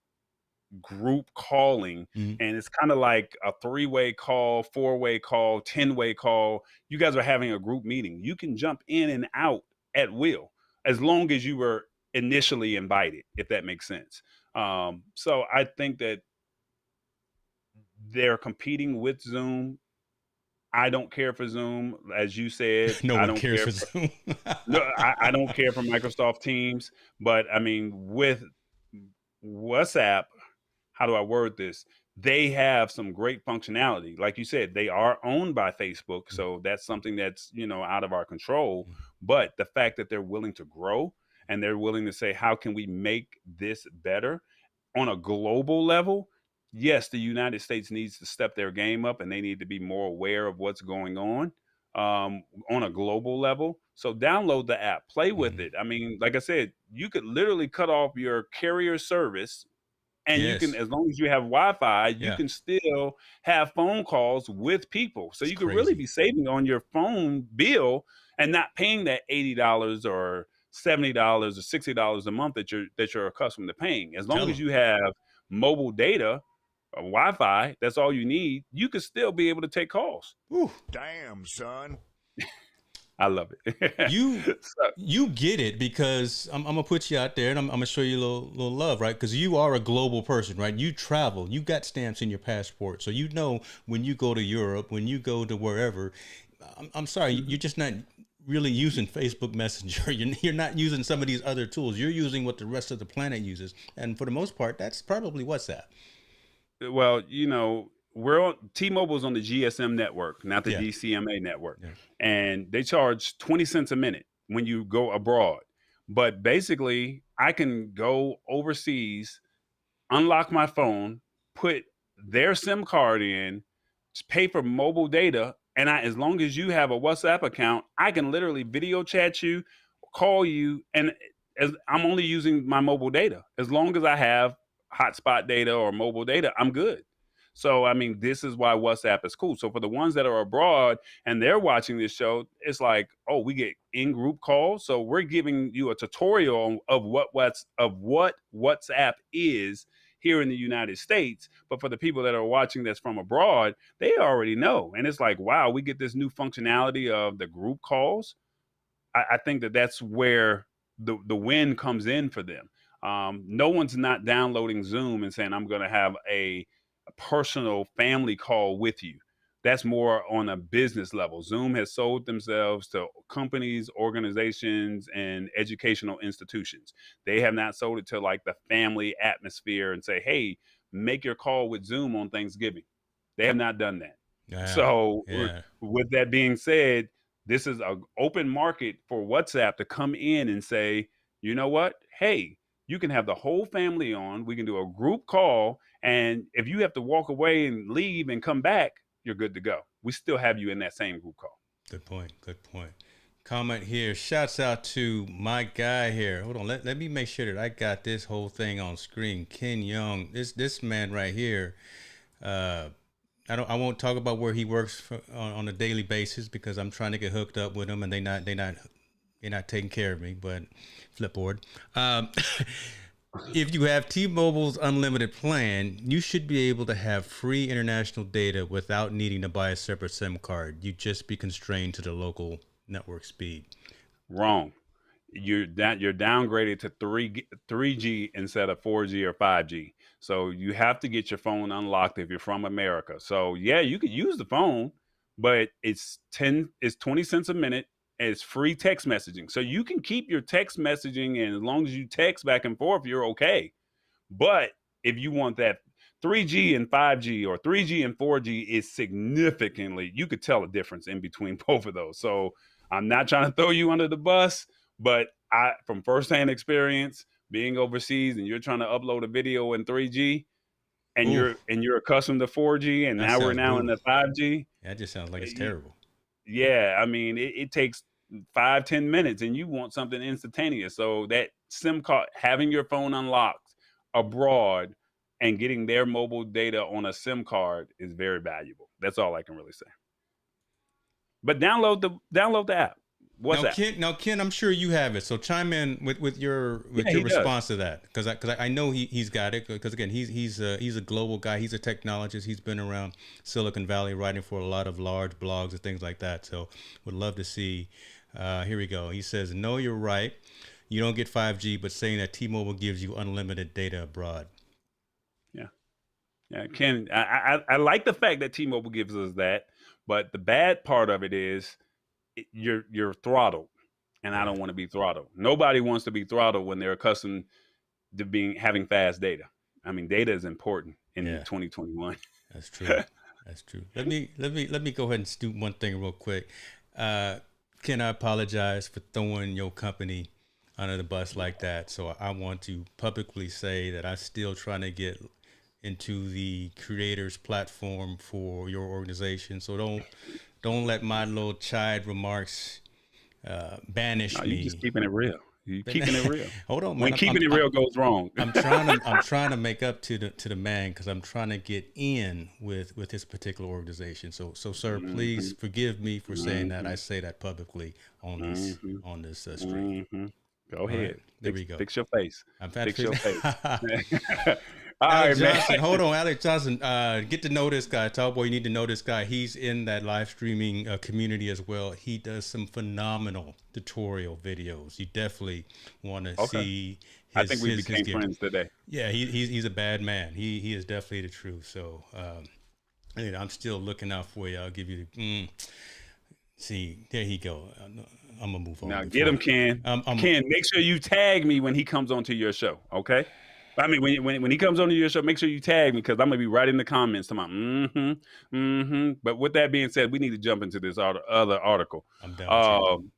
group calling, and it's kind of like a 3-way call, 4-way call, 10-way call. You guys are having a group meeting. You can jump in and out at will as long as you were initially invited, if that makes sense. So I think that they're competing with Zoom. I don't care for Zoom, as you said. No I one don't cares care for Zoom. No, I don't care for Microsoft Teams, but I mean, with WhatsApp, how do I word this? They have some great functionality. Like you said, they are owned by Facebook, so that's something that's, out of our control. But the fact that they're willing to grow and they're willing to say, how can we make this better on a global level? Yes, the United States needs to step their game up and they need to be more aware of what's going on a global level. So download the app, play with it. I mean, like I said, you could literally cut off your carrier service and you can, as long as you have Wi-Fi, you can still have phone calls with people. So you could really be saving on your phone bill and not paying that $80 or $70 or $60 a month that you're accustomed to paying. As long as you have mobile data, Wi-Fi, that's all you need. You could still be able to take calls. Ooh. Damn, son. I love it. You get it because I'm gonna put you out there and I'm gonna show you a little love, right? Because you are a global person, right? You travel, you got stamps in your passport, so you know when you go to Europe, when you go to wherever. I'm sorry, you're just not really using Facebook Messenger. You're not using some of these other tools. You're using what the rest of the planet uses, and for the most part, that's probably WhatsApp. Well, T-Mobile's on the GSM network, not the DCMA network. Yeah. And they charge 20 cents a minute when you go abroad. But basically, I can go overseas, unlock my phone, put their SIM card in, pay for mobile data, And as long as you have a WhatsApp account, I can literally video chat you, call you, and as I'm only using my mobile data. As long as I have hotspot data or mobile data, I'm good. So I mean, this is why WhatsApp is cool. So for the ones that are abroad and they're watching this show, it's like, oh, we get in-group calls. So we're giving you a tutorial of what WhatsApp is here in the United States. But for the people that are watching that's from abroad, they already know. And it's like, wow, we get this new functionality of the group calls. I think that's where the win comes in for them. No one's not downloading Zoom and saying, I'm going to have a personal family call with you. That's more on a business level. Zoom has sold themselves to companies, organizations, and educational institutions. They have not sold it to like the family atmosphere and say, hey, make your call with Zoom on Thanksgiving. They have not done that. Yeah. So Yeah. with that being said, this is an open market for WhatsApp to come in and say, you know what? Hey, you can have the whole family on. We can do a group call. And if you have to walk away and leave and come back, you're good to go. We still have you in that same group call. Good point. Good point. Comment here. Shouts out to my guy here. Hold on. Let me make sure that I got this whole thing on screen. Ken Young. This man right here. I won't talk about where he works on a daily basis because I'm trying to get hooked up with him and they're not taking care of me. But Flipboard. If you have T-Mobile's unlimited plan, you should be able to have free international data without needing to buy a separate SIM card. You just be constrained to the local network speed. Wrong. You're downgraded to 3G instead of 4G or 5G. So you have to get your phone unlocked if you're from America. So yeah, you could use the phone, but it's 20 cents a minute. It's free text messaging. So you can keep your text messaging, and as long as you text back and forth, you're okay. But if you want that 3G and 5G or 3G and 4G is significantly, you could tell a difference in between both of those. So I'm not trying to throw you under the bus, but from firsthand experience, being overseas and you're trying to upload a video in 3G and you're accustomed to 4G and now we're in the 5G. That just sounds like it's terrible. Yeah, I mean, it takes 5-10 minutes and you want something instantaneous. So that SIM card, having your phone unlocked abroad and getting their mobile data on a SIM card is very valuable. That's all I can really say. But download the app. What's that? Now, Ken, I'm sure you have it. So chime in with your response to that, because I know he's got it. Because again, he's a global guy. He's a technologist. He's been around Silicon Valley, writing for a lot of large blogs and things like that. So would love to see. Here we go. He says, "No, you're right. You don't get 5G, but saying that T-Mobile gives you unlimited data abroad." Yeah, Ken, I like the fact that T-Mobile gives us that, but the bad part of it is you're throttled, and I don't want to be throttled. Nobody wants to be throttled when they're accustomed to having fast data. I mean, data is important in 2021. That's true. That's true. Let me go ahead and do one thing real quick. Ken, I apologize for throwing your company under the bus like that. So I want to publicly say that I'm still trying to get into the creators platform for your organization. So don't let my little chide remarks banish me. You're just keeping it real. You're keeping it real. Hold on, man. When keeping it real goes wrong. I'm trying to make up to the man, because I'm trying to get in with his particular organization. So sir, please forgive me for saying that. I say that publicly on this stream. Go ahead. Right, there we go. Fix your face. Fix your face. Alex Johnson, hold on, Alex Johnson. Get to know this guy, Tallboy. You need to know this guy. He's in that live streaming community as well. He does some phenomenal tutorial videos. You definitely want to see. I think we became friends today. Yeah, he's a bad man. He is definitely the truth. So I'm still looking out for you. I'll give you the. See, there he go. I'm gonna move on. Now get him, Ken. Ken, make sure you tag me when he comes onto your show. Okay. I mean, when he comes onto your show, make sure you tag me, because I'm gonna be right in the comments tomorrow. But with that being said, we need to jump into this other article. I'm done.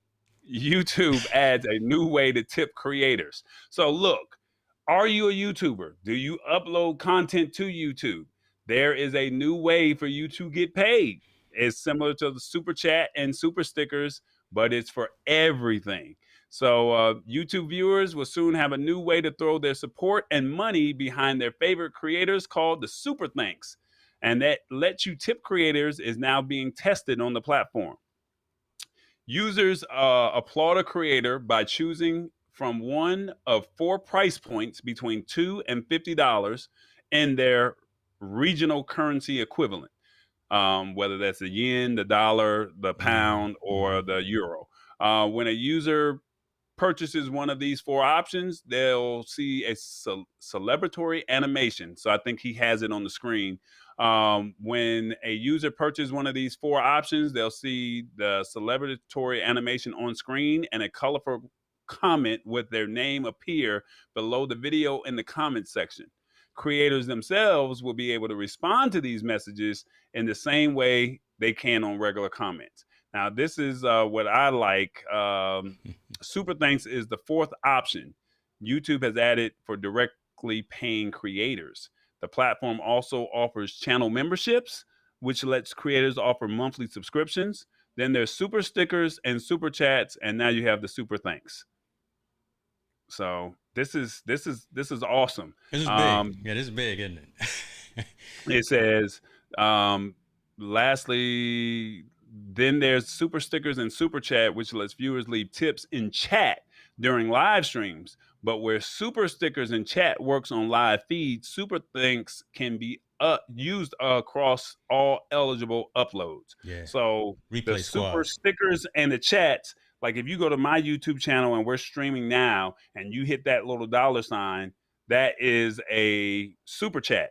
YouTube adds a new way to tip creators. So look, are you a YouTuber? Do you upload content to YouTube? There is a new way for you to get paid. It's similar to the super chat and super stickers, but it's for everything. So YouTube viewers will soon have a new way to throw their support and money behind their favorite creators called the Super Thanks. And that lets you tip creators is now being tested on the platform. Users applaud a creator by choosing from one of 4 price points between $2 and $50 in their regional currency equivalent, whether that's the yen, the dollar, the pound, or the euro. When a user purchases one of these 4 options, they'll see a celebratory animation. So I think he has it on the screen. When a user purchases one of these 4 options, they'll see the celebratory animation on screen and a colorful comment with their name appear below the video in the comment section. Creators themselves will be able to respond to these messages in the same way they can on regular comments. Now, this is what I like. Super Thanks is the 4th option YouTube has added for directly paying creators. The platform also offers channel memberships, which lets creators offer monthly subscriptions. Then there's super stickers and super chats, and now you have the Super Thanks. So this is awesome. This is big. Yeah, this is big, isn't it? It says, lastly, then there's super stickers and super chat, which lets viewers leave tips in chat during live streams. But where super stickers and chat works on live feeds, Super Thanks can be used across all eligible uploads. Yeah. So Replay the squad. super stickers and the chats, like if you go to my YouTube channel and we're streaming now and you hit that little $, that is a super chat.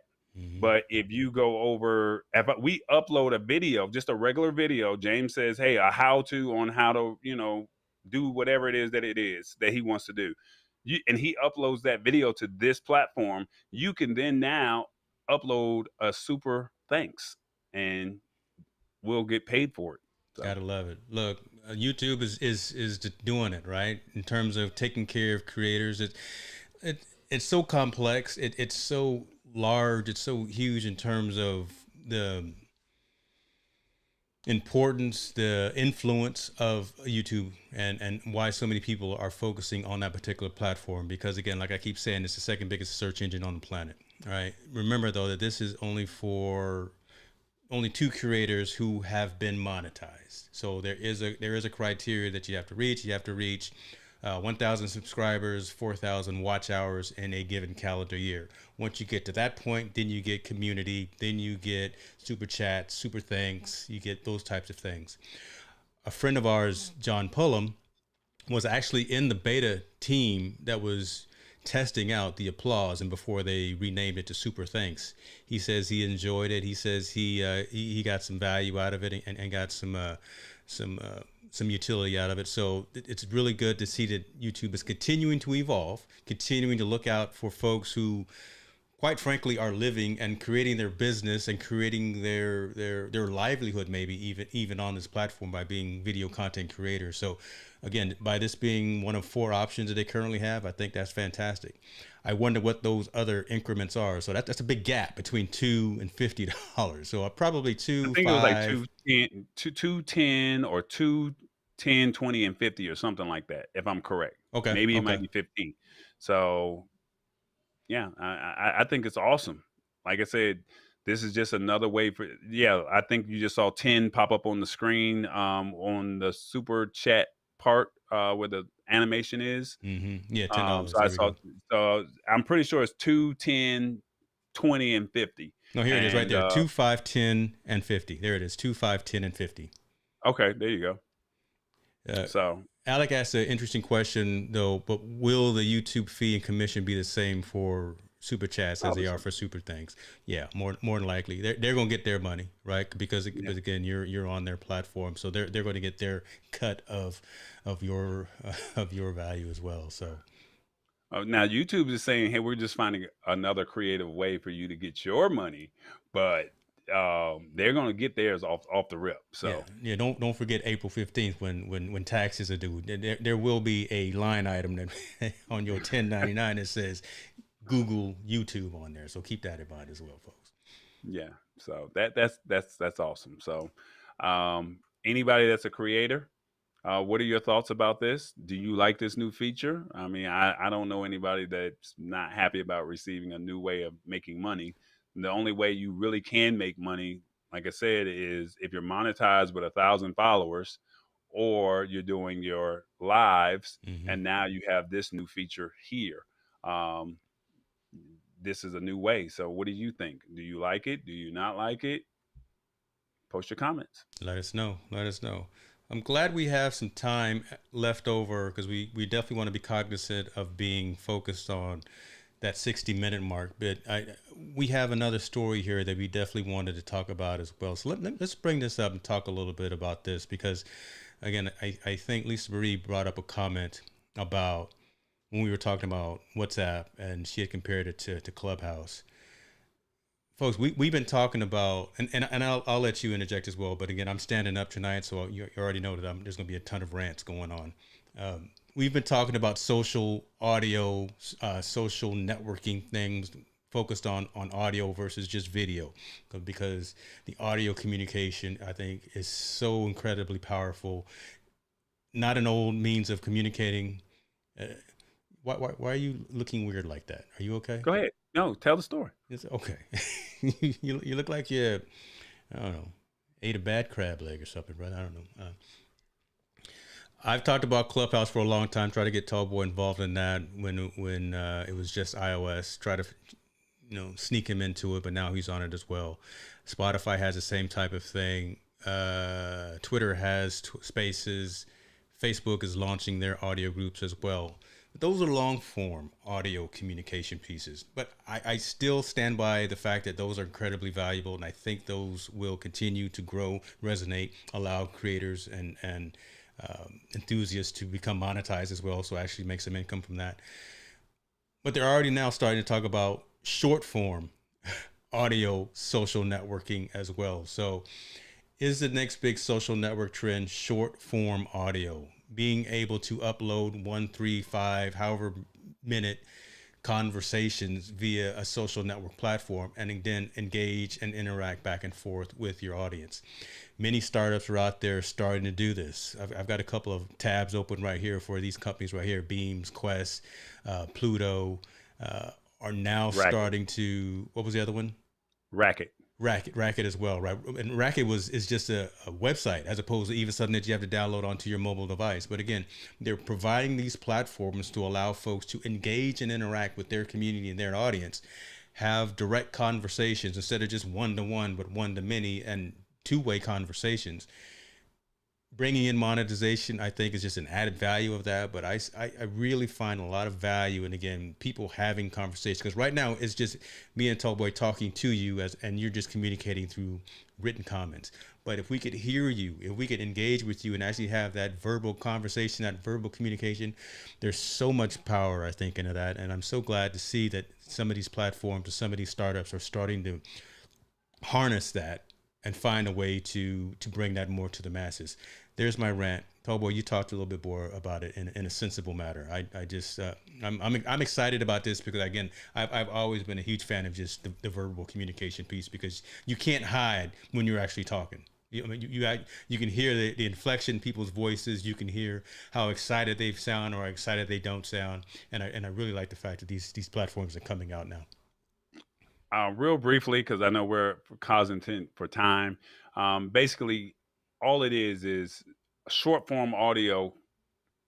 But if you go over, if we upload a video, just a regular video, James says, hey, a how-to on how to, do whatever it is that he wants to do. And he uploads that video to this platform. You can then now upload a super thanks and we'll get paid for it. So. Gotta love it. Look, YouTube is doing it right in terms of taking care of creators. It's so complex. It's so large. It's so huge in terms of the importance, the influence of YouTube, and why so many people are focusing on that particular platform. Because again, like I keep saying, it's the 2nd biggest search engine on the planet. All right. Remember though that this is only 2 creators who have been monetized. So there is a criteria that you have to reach. You have to reach 1,000 subscribers, 4,000 watch hours in a given calendar year. Once you get to that point, then you get community, then you get super chat, super thanks, you get those types of things. A friend of ours, John Pullum, was actually in the beta team that was testing out the applause, and before they renamed it to Super Thanks. He says he enjoyed it. He says he got some value out of it and got some utility out of it. So it's really good to see that YouTube is continuing to evolve, continuing to look out for folks who, quite frankly, are living and creating their business and creating their livelihood, maybe even on this platform by being video content creators. So again, by this being one of 4 options that they currently have, I think that's fantastic. I wonder what those other increments are. So that's a big gap between $2 and $50. So probably 2, I think 5. It was like 210 or 210, 20, and 50 or something like that, if I'm correct. Okay. Maybe it might be 15. So yeah, I think it's awesome. Like I said, this is just another way for, I think you just saw 10 pop up on the screen on the super chat part where the animation is. Yeah, $10. So I'm pretty sure it's 2, 10, 20, and 50. No, here it is right there. 2, 5, 10, and 50. There it is. 2, 5, 10, and 50. Okay, there you go. So Alec asked an interesting question though, but will the YouTube fee and commission be the same for super chats as they are for super thanks? Yeah, more than likely. They're going to get their money, right? Because again, you're on their platform, so they're going to get their cut of your value as well. So now YouTube is saying, hey, we're just finding another creative way for you to get your money, but they're going to get theirs off the rip. So yeah, don't forget April 15th when taxes are due. There will be a line item that on your 1099 that says Google YouTube on there. So keep that in mind as well, folks. Yeah. So that's awesome. So Anybody that's a creator, what are your thoughts about this? Do you like this new feature? I mean, I don't know anybody that's not happy about receiving a new way of making money. The only way you really can make money, like I said, is if you're monetized with 1,000 followers, or you're doing your lives, Hmm. and now you have this new feature here. Um, this is a new way. So, what do you think? Do you like it? Do you not like it? Post your comments. Let us know. Let us know. I'm glad we have some time left over because we definitely want to be cognizant of being focused on that 60-minute mark. But we have another story here that we definitely wanted to talk about as well. So let's bring this up and talk a little bit about this because, again, I think Lisa Marie brought up a comment about when we were talking about WhatsApp and she had compared it to Clubhouse. Folks, we've been talking about, and I'll let you interject as well. But again, I'm standing up tonight, so you already know that there's going to be a ton of rants going on. We've been talking about social audio, social networking things focused on audio versus just video, because the audio communication, I think, is so incredibly powerful. Not an old means of communicating. Uh, why are you looking weird like that? Are you okay? Go ahead. No, tell the story. It's okay. You look like you, I don't know, ate a bad crab leg or something, brother. I don't know. I've talked about Clubhouse for a long time. Try to get Tallboy involved in that when it was just iOS. Try to sneak him into it, but now he's on it as well. Spotify has the same type of thing. Twitter has Spaces. Facebook is launching their audio groups as well. Those are long form audio communication pieces, but I still stand by the fact that those are incredibly valuable, and I think those will continue to grow, resonate, allow creators and enthusiasts to become monetized as well, so actually make some income from that. But they're already now starting to talk about short form audio social networking as well. So is the next big social network trend short form audio? Being able to upload 1, 3, 5, however minute conversations via a social network platform and then engage and interact back and forth with your audience. Many startups are out there starting to do this. I've got a couple of tabs open right here for these companies right here. Beams, Quest, Pluto are now Racket. starting to, what was the other one? Racket Racket as well, right? And Racket is just a website as opposed to even something that you have to download onto your mobile device. But again, they're providing these platforms to allow folks to engage and interact with their community and their audience, have direct conversations instead of just one-to-one, but one-to-many and two-way conversations. Bringing in monetization, I think, is just an added value of that. But I really find a lot of value in, again, people having conversations. Because right now, it's just me and Tallboy talking to you, and you're just communicating through written comments. But if we could hear you, if we could engage with you and actually have that verbal conversation, that verbal communication, there's so much power, I think, into that. And I'm so glad to see that some of these platforms or some of these startups are starting to harness that and find a way to bring that more to the masses. There's my rant. Tallboy, you talked a little bit more about it in a sensible manner. I'm excited about this because, again, I've always been a huge fan of just the verbal communication piece, because you can't hide when you're actually talking. You can hear the inflection in people's voices. You can hear how excited they sound or how excited they don't sound. And I really like the fact that these platforms are coming out now. Real briefly, because I know we're causing for time. Basically, all it is short form audio,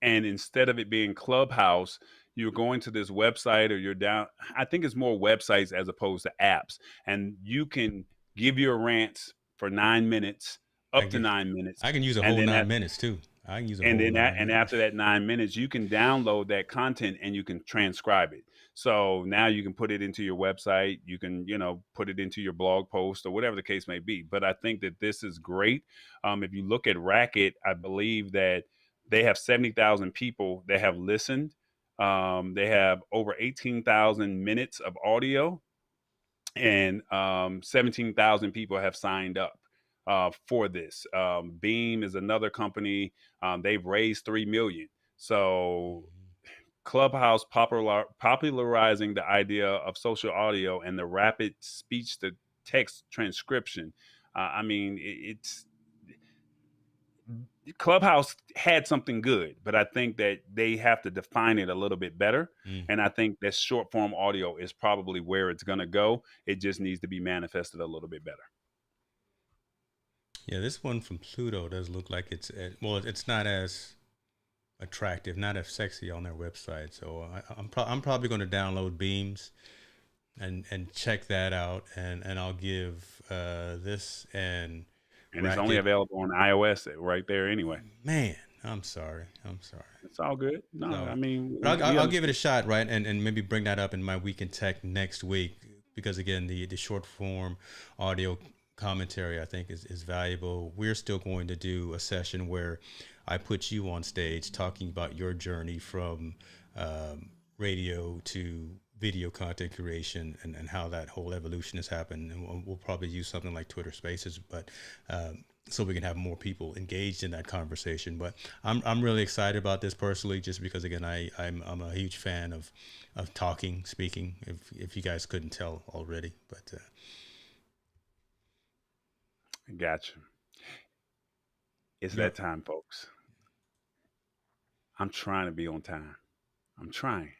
and instead of it being Clubhouse, you're going to this website, or you're down. I think it's more websites as opposed to apps, and you can give your rants for 9 minutes, up to 9 minutes. I can use a and whole then 9 minutes too. I can use a and whole then 9 and minutes. after that 9 minutes, you can download that content and you can transcribe it. So now you can put it into your website. You can, put it into your blog post or whatever the case may be. But I think that this is great. If you look at Racket, I believe that they have 70,000 people that have listened. They have over 18,000 minutes of audio, and 17,000 people have signed up for this. Beam is another company. They've raised 3 million. So Clubhouse popularizing the idea of social audio and the rapid speech to text transcription. I mean, Clubhouse had something good, but I think that they have to define it a little bit better. And I think that short form audio is probably where it's going to go. It just needs to be manifested a little bit better. Yeah, this one from Pluto does look like well, it's not as attractive, not as sexy on their website. So I'm probably going to download Beams and check that out, and I'll give this and it's only available on iOS right there anyway. Man, I'm sorry. It's all good. No, So, I mean, I'll give it a shot, right? And maybe bring that up in my Week in Tech next week, because again, the short form audio commentary, I think, is valuable. We're still going to do a session where I put you on stage talking about your journey from radio to video content creation, and how that whole evolution has happened. And we'll probably use something like Twitter Spaces, but so we can have more people engaged in that conversation. But I'm really excited about this personally, just because again, I'm a huge fan of speaking. If you guys couldn't tell already, but. Gotcha. It's that time, folks. I'm trying to be on time. I'm trying.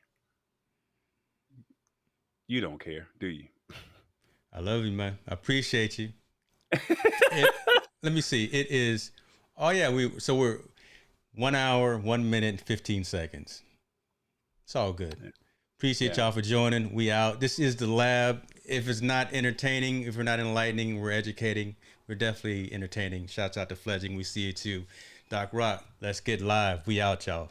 You don't care, do you? I love you, man. I appreciate you. Let me see. It is. Oh yeah, we're 1 hour, 1 minute, 15 seconds. It's all good. Appreciate y'all for joining. We out. This is The Lab. If it's not entertaining, if we're not enlightening, we're educating. We're definitely entertaining. Shouts out to Fledging. We see you too. Doc Rock, let's get live. We out, y'all.